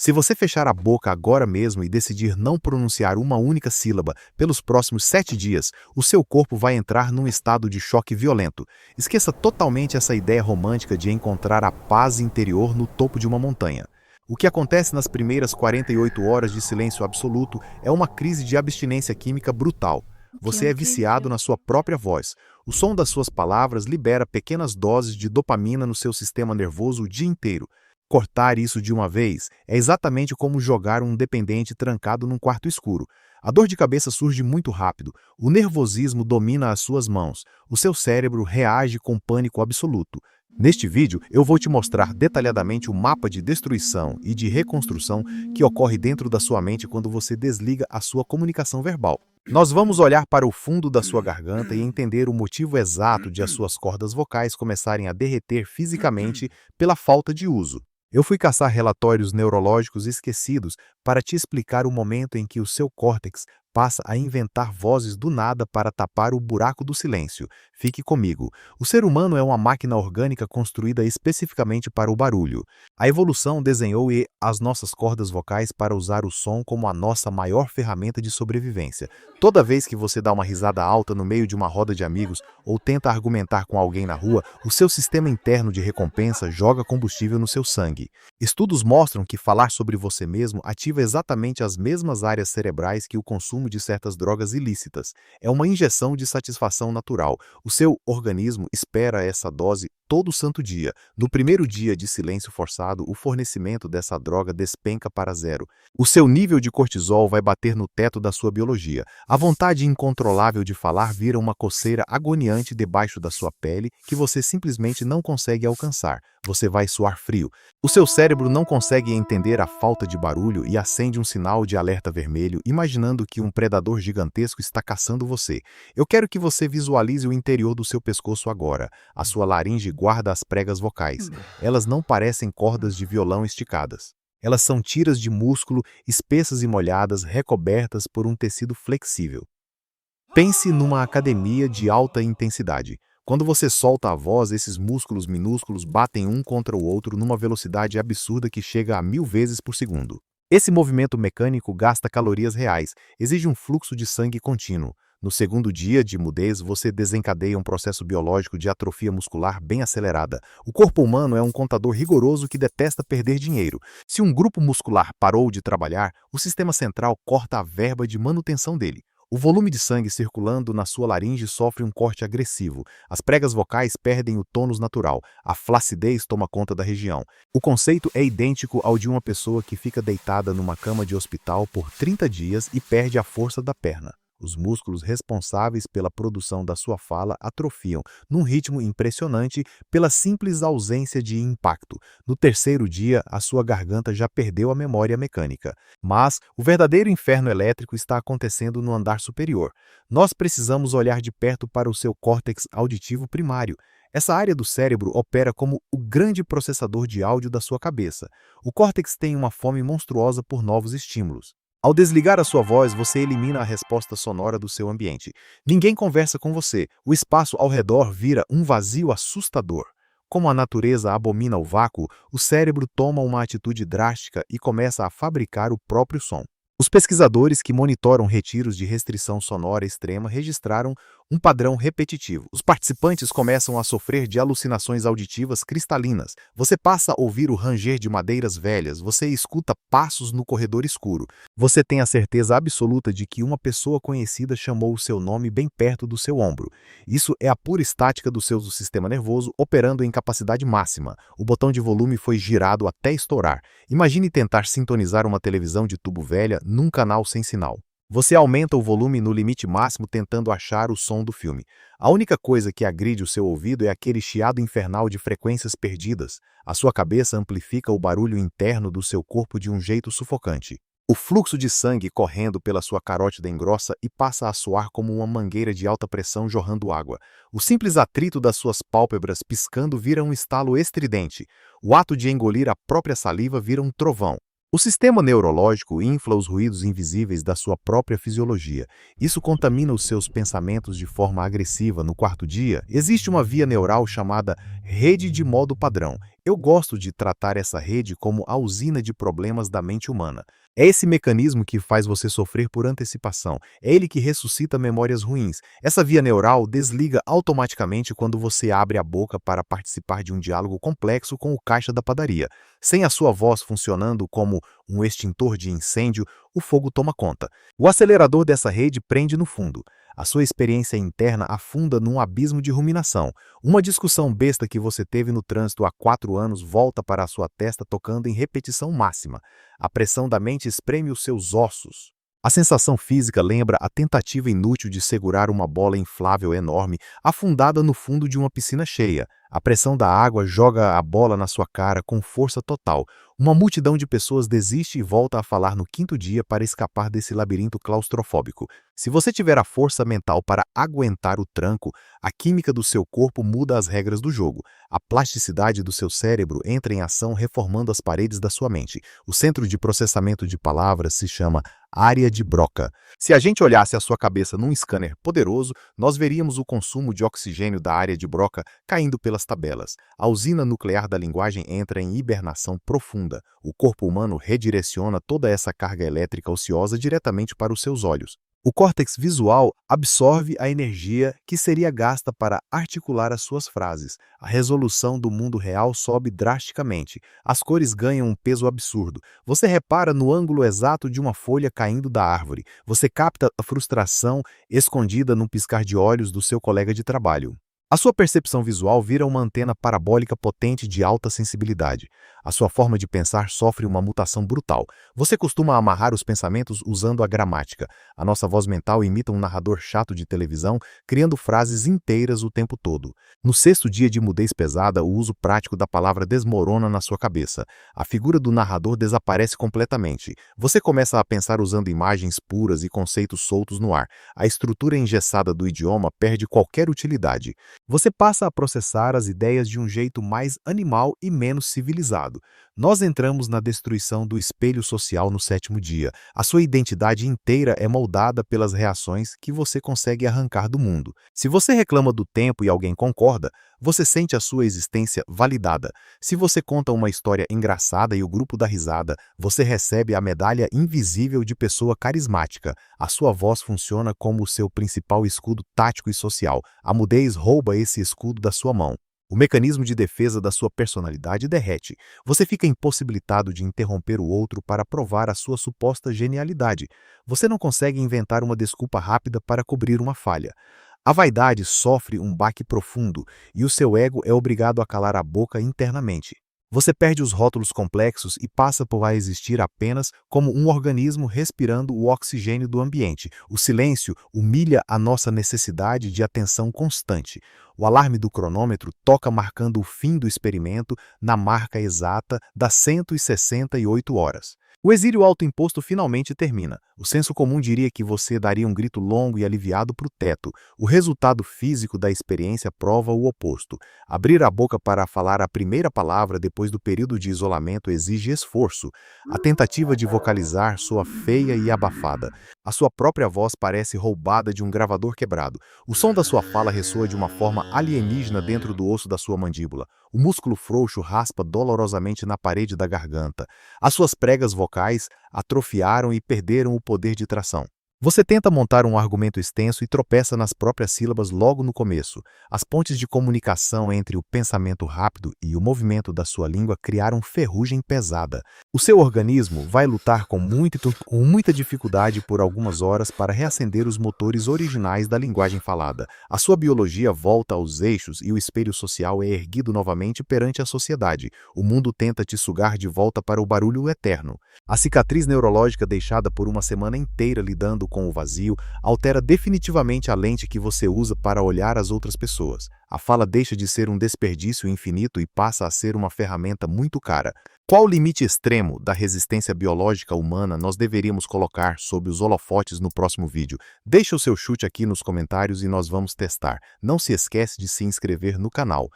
Se você fechar a boca agora mesmo e decidir não pronunciar uma única sílaba pelos próximos 7 dias, o seu corpo vai entrar num estado de choque violento. Esqueça totalmente essa ideia romântica de encontrar a paz interior no topo de uma montanha. O que acontece nas primeiras 48 horas de silêncio absoluto é uma crise de abstinência química brutal. Ok, Você é ok. viciado na sua própria voz. O som das suas palavras libera pequenas doses de dopamina no seu sistema nervoso o dia inteiro. Cortar isso de uma vez é exatamente como jogar um dependente trancado num quarto escuro. A dor de cabeça surge muito rápido, o nervosismo domina as suas mãos, o seu cérebro reage com pânico absoluto. Neste vídeo, eu vou te mostrar detalhadamente o mapa de destruição e de reconstrução que ocorre dentro da sua mente quando você desliga a sua comunicação verbal. Nós vamos olhar para o fundo da sua garganta e entender o motivo exato de as suas cordas vocais começarem a derreter fisicamente pela falta de uso. Eu fui caçar relatórios neurológicos esquecidos para te explicar o momento em que o seu córtex passa a inventar vozes do nada para tapar o buraco do silêncio. Fique comigo. O ser humano é uma máquina orgânica construída especificamente para o barulho. A evolução desenhou as nossas cordas vocais para usar o som como a nossa maior ferramenta de sobrevivência. Toda vez que você dá uma risada alta no meio de uma roda de amigos ou tenta argumentar com alguém na rua, o seu sistema interno de recompensa joga combustível no seu sangue. Estudos mostram que falar sobre você mesmo ativa exatamente as mesmas áreas cerebrais que o consumo de certas drogas ilícitas. É uma injeção de satisfação natural. O seu organismo espera essa dose todo santo dia. No primeiro dia de silêncio forçado, o fornecimento dessa droga despenca para zero. O seu nível de cortisol vai bater no teto da sua biologia. A vontade incontrolável de falar vira uma coceira agoniante debaixo da sua pele que você simplesmente não consegue alcançar. Você vai suar frio. O seu cérebro não consegue entender a falta de barulho e acende um sinal de alerta vermelho, imaginando que um predador gigantesco está caçando você. Eu quero que você visualize o interior do seu pescoço agora. A sua laringe guarda as pregas vocais. Elas não parecem cordas de violão esticadas. Elas são tiras de músculo, espessas e molhadas, recobertas por um tecido flexível. Pense numa academia de alta intensidade. Quando você solta a voz, esses músculos minúsculos batem um contra o outro numa velocidade absurda que chega a 1000 vezes por segundo. Esse movimento mecânico gasta calorias reais, exige um fluxo de sangue contínuo. No segundo dia de mudez, você desencadeia um processo biológico de atrofia muscular bem acelerada. O corpo humano é um contador rigoroso que detesta perder dinheiro. Se um grupo muscular parou de trabalhar, o sistema central corta a verba de manutenção dele. O volume de sangue circulando na sua laringe sofre um corte agressivo. As pregas vocais perdem o tônus natural. A flacidez toma conta da região. O conceito é idêntico ao de uma pessoa que fica deitada numa cama de hospital por 30 dias e perde a força da perna. Os músculos responsáveis pela produção da sua fala atrofiam, num ritmo impressionante, pela simples ausência de impacto. No terceiro dia, a sua garganta já perdeu a memória mecânica. Mas o verdadeiro inferno elétrico está acontecendo no andar superior. Nós precisamos olhar de perto para o seu córtex auditivo primário. Essa área do cérebro opera como o grande processador de áudio da sua cabeça. O córtex tem uma fome monstruosa por novos estímulos. Ao desligar a sua voz, você elimina a resposta sonora do seu ambiente. Ninguém conversa com você. O espaço ao redor vira um vazio assustador. Como a natureza abomina o vácuo, o cérebro toma uma atitude drástica e começa a fabricar o próprio som. Os pesquisadores que monitoram retiros de restrição sonora extrema registraram um padrão repetitivo. Os participantes começam a sofrer de alucinações auditivas cristalinas. Você passa a ouvir o ranger de madeiras velhas, você escuta passos no corredor escuro. Você tem a certeza absoluta de que uma pessoa conhecida chamou o seu nome bem perto do seu ombro. Isso é a pura estática do seu sistema nervoso operando em capacidade máxima. O botão de volume foi girado até estourar. Imagine tentar sintonizar uma televisão de tubo velha num canal sem sinal. Você aumenta o volume no limite máximo tentando achar o som do filme. A única coisa que agride o seu ouvido é aquele chiado infernal de frequências perdidas. A sua cabeça amplifica o barulho interno do seu corpo de um jeito sufocante. O fluxo de sangue correndo pela sua carótida engrossa e passa a soar como uma mangueira de alta pressão jorrando água. O simples atrito das suas pálpebras piscando vira um estalo estridente. O ato de engolir a própria saliva vira um trovão. O sistema neurológico infla os ruídos invisíveis da sua própria fisiologia. Isso contamina os seus pensamentos de forma agressiva. No quarto dia, existe uma via neural chamada rede de modo padrão. Eu gosto de tratar essa rede como a usina de problemas da mente humana. É esse mecanismo que faz você sofrer por antecipação. É ele que ressuscita memórias ruins. Essa via neural desliga automaticamente quando você abre a boca para participar de um diálogo complexo com o caixa da padaria. Sem a sua voz funcionando como um extintor de incêndio, o fogo toma conta. O acelerador dessa rede prende no fundo. A sua experiência interna afunda num abismo de ruminação. Uma discussão besta que você teve no trânsito há 4 anos volta para a sua testa tocando em repetição máxima. A pressão da mente espreme os seus ossos. A sensação física lembra a tentativa inútil de segurar uma bola inflável enorme afundada no fundo de uma piscina cheia. A pressão da água joga a bola na sua cara com força total. Uma multidão de pessoas desiste e volta a falar no 5º dia para escapar desse labirinto claustrofóbico. Se você tiver a força mental para aguentar o tranco, a química do seu corpo muda as regras do jogo. A plasticidade do seu cérebro entra em ação reformando as paredes da sua mente. O centro de processamento de palavras se chama área de Broca. Se a gente olhasse a sua cabeça num scanner poderoso, nós veríamos o consumo de oxigênio da área de Broca caindo pelas tabelas. A usina nuclear da linguagem entra em hibernação profunda. O corpo humano redireciona toda essa carga elétrica ociosa diretamente para os seus olhos. O córtex visual absorve a energia que seria gasta para articular as suas frases. A resolução do mundo real sobe drasticamente. As cores ganham um peso absurdo. Você repara no ângulo exato de uma folha caindo da árvore. Você capta a frustração escondida num piscar de olhos do seu colega de trabalho. A sua percepção visual vira uma antena parabólica potente de alta sensibilidade. A sua forma de pensar sofre uma mutação brutal. Você costuma amarrar os pensamentos usando a gramática. A nossa voz mental imita um narrador chato de televisão, criando frases inteiras o tempo todo. No 6º dia de mudez pesada, o uso prático da palavra desmorona na sua cabeça. A figura do narrador desaparece completamente. Você começa a pensar usando imagens puras e conceitos soltos no ar. A estrutura engessada do idioma perde qualquer utilidade. Você passa a processar as ideias de um jeito mais animal e menos civilizado. Nós entramos na destruição do espelho social no 7º dia. A sua identidade inteira é moldada pelas reações que você consegue arrancar do mundo. Se você reclama do tempo e alguém concorda, você sente a sua existência validada. Se você conta uma história engraçada e o grupo dá risada, você recebe a medalha invisível de pessoa carismática. A sua voz funciona como o seu principal escudo tático e social. A mudez rouba esse escudo da sua mão. O mecanismo de defesa da sua personalidade derrete. Você fica impossibilitado de interromper o outro para provar a sua suposta genialidade. Você não consegue inventar uma desculpa rápida para cobrir uma falha. A vaidade sofre um baque profundo e o seu ego é obrigado a calar a boca internamente. Você perde os rótulos complexos e passa por existir apenas como um organismo respirando o oxigênio do ambiente. O silêncio humilha a nossa necessidade de atenção constante. O alarme do cronômetro toca marcando o fim do experimento na marca exata das 168 horas. O exílio autoimposto finalmente termina. O senso comum diria que você daria um grito longo e aliviado para o teto. O resultado físico da experiência prova o oposto. Abrir a boca para falar a primeira palavra depois do período de isolamento exige esforço. A tentativa de vocalizar soa feia e abafada. A sua própria voz parece roubada de um gravador quebrado. O som da sua fala ressoa de uma forma alienígena dentro do osso da sua mandíbula. O músculo frouxo raspa dolorosamente na parede da garganta. As suas pregas vocais atrofiaram e perderam o poder de tração. Você tenta montar um argumento extenso e tropeça nas próprias sílabas logo no começo. As pontes de comunicação entre o pensamento rápido e o movimento da sua língua criaram ferrugem pesada. O seu organismo vai lutar com muita dificuldade por algumas horas para reacender os motores originais da linguagem falada. A sua biologia volta aos eixos e o espelho social é erguido novamente perante a sociedade. O mundo tenta te sugar de volta para o barulho eterno. A cicatriz neurológica deixada por uma semana inteira lidando com o vazio altera definitivamente a lente que você usa para olhar as outras pessoas. A fala deixa de ser um desperdício infinito e passa a ser uma ferramenta muito cara. Qual o limite extremo da resistência biológica humana nós deveríamos colocar sob os holofotes no próximo vídeo? Deixa o seu chute aqui nos comentários e nós vamos testar. Não se esquece de se inscrever no canal.